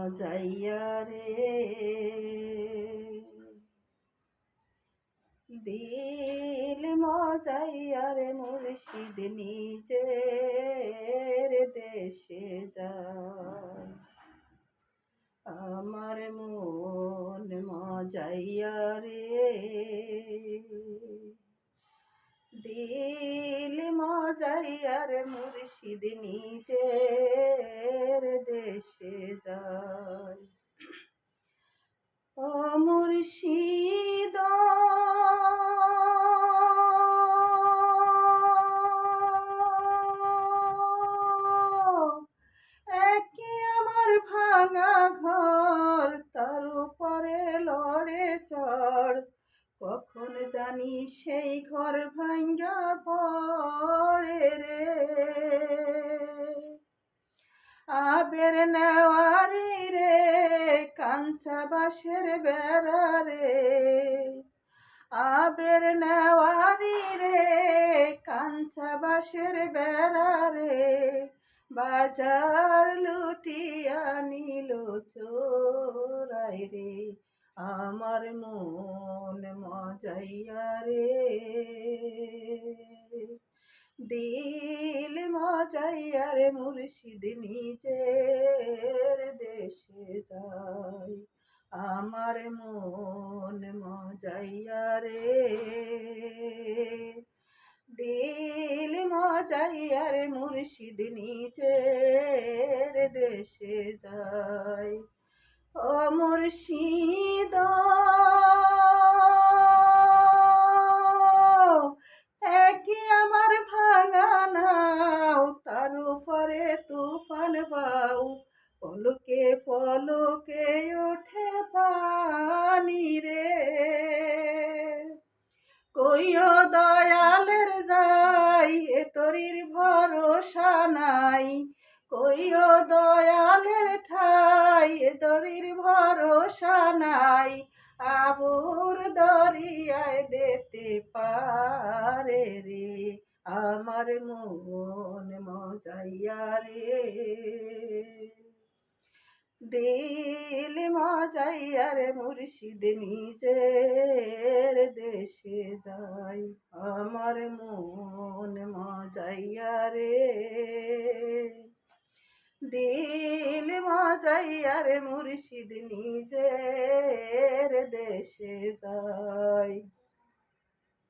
মজাইয়া রে, দিল মজাইয়া রে মুর্শিদ নিজের দেশে যায়। আমার মন মজাইয়া রে, দিল মজাইয়া রে মুর্শিদ নিজের দেশে যায়। ও মুর্শিদ একে আমার ভাঙা ঘর, তার উপরে লড়ে চড়, কখন জানি সেই ঘর ভাঙ্গা পড়ে রে। আবের নেওয়ারি রে, কাঞ্চা বাঁশের বেড়া রে, আবের নেওয়ারি রে, কাঞ্চা বাঁশের বেড়া রে, বাজার লুটিয়া নিল চোরাই রে। আমার মন মজাইয়া রে, দিল মজাইয়া রে মুর্শিদ নিজের দেশে যায়। আমার মন মজাইয়া রে, দিল মজাইয়া রে মুর্শিদ নিজের দেশে যায়। ও মুর্শিদ একে আমার ভাঙা নাও, তার উপরে তুফান বাউ, পলকে পলকে ওঠে পানি রে। কইও দয়ালের যাই, এ তরির ভরসা নাই, কইও দয়ালের ঠাই, এ তরির ভরসা নাই, আবুর দরিয়ায় দিতে পারে রে। আমার মন মজাইয়া রে, দিল মজাইয়া রে মুর্শিদ নিজের দেশে যায়। আমার মন মজাইয়া রে, দিল মজাইয়া রে মুর্শিদ নিজের দেশে যায়।